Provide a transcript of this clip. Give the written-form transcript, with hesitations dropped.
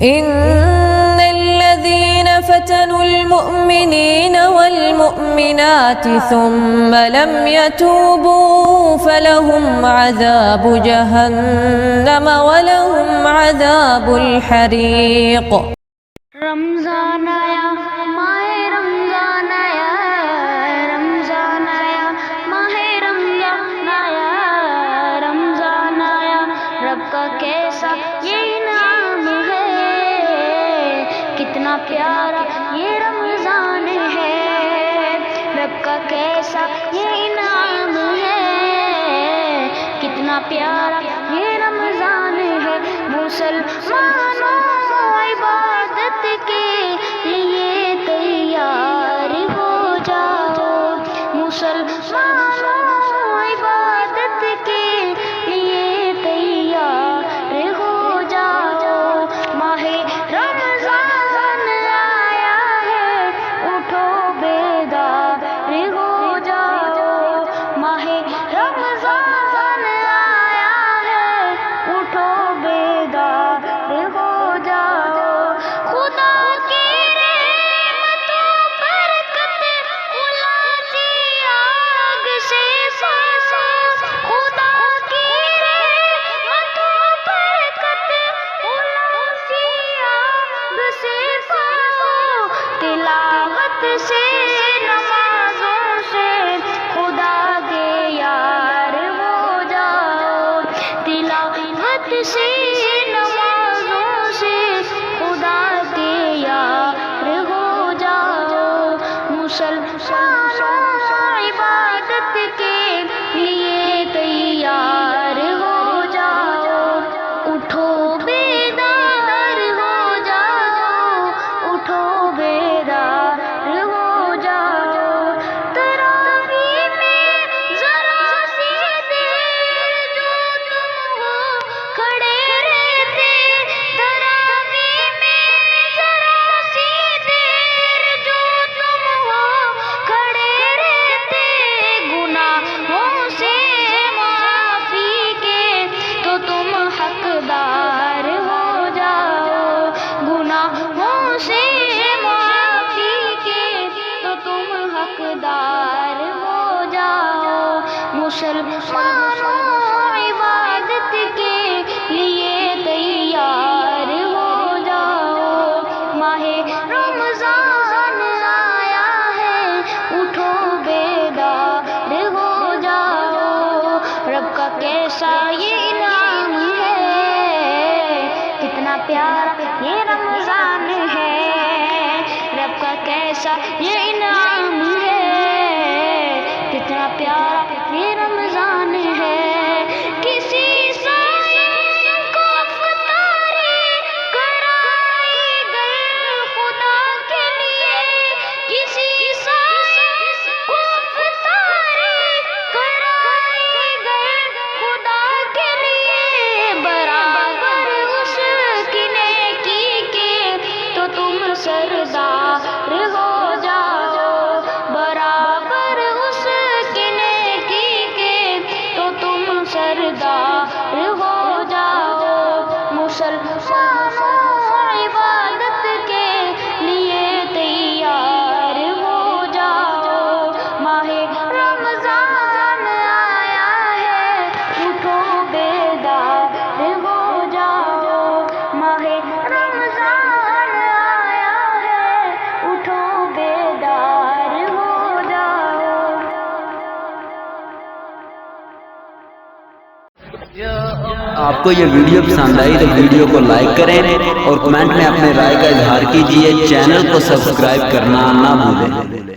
إن الذين فتنوا المؤمنين والمؤمنات ثم لم يتوبوا فلهم عذاب جهنم ولهم عذاب الحريق. رمضان آیا، ماہ رمضان آیا، رمضان آیا، ماہ رمضان آیا، رمضان آیا، رب کا کیسا یہ انعام ہے، کتنا پیارا یہ رمضان ہے، رب کا کیسا یہ انعام ہے، کتنا پیارا یہ رمضان ہے. مسلمانوں عبادت کے لیے تیار ہو جاؤ، مسلمانوں عبادت کے لیے تیار ہو جاؤ. ماہ رمضان آیا ہے، اٹھو بیدار ہو جاؤ. ماہ رمضان آیا ہے، اٹھو بیدار ہو جاؤ. خدا کی رحمتوں برکت الاسی آگ سے پاسو، خدا کی رحمتوں برکت الاسی آگ سے پاسو. تلاوت سے نمازوں سے خدا کے یار ہو جاؤ، تلاوت سے نمازوں سے خدا کے یار ہو جاؤ. مسلمانوں عبادت کے لیے تیار ہو جاؤ، اٹھو بیدار ہو جاؤ، اٹھو بیدار ہو جاؤ. تراویح میں ذرا سی دیر جو تم ہو کھڑے رہتے، تراویح میں ذرا سی دیر جو تم ہو کھڑے رہتے، گناہوں سے معافی کے تو تم حقدار ہو جاؤ، گناہوں سے معافی کے تو تم حقدار ہو جاؤ. مسلمانوں عبادت کے لیے تیار ہو جاؤ. ماہ رمضان آیا ہے، اٹھو بیدار ہو جاؤ. رب کا کیسا یہ انعام ہے، کتنا پیارا یہ رمضان ہے، رب کا کیسا یہ انعام ہے، کتنا پیارا یہ رمضان ہے. کسی صائم کو افطاری کرائی گئی خدا کے لیے، کسی صائم کو افطاری کرائی گئی خدا کے لیے، برابر اس کی نیکی کے تو تم سردار ہو جاؤ، برابر اس کی نیکی کے تو تم سردار ہو جاؤ. مسلمانوں عبادت کے لیے تیار ہو جاؤ. ماہ رمضان آیا ہے، اٹھو بیدار ہو جاؤ. ماہ رمضان آیا ہے، اٹھو بیدار ہو جاؤ. آپ کو یہ ویڈیو پسند آئی تو ویڈیو کو لائک کریں اور کمنٹ میں اپنے رائے کا اظہار کیجیے. چینل کو سبسکرائب کرنا نہ بھولیں.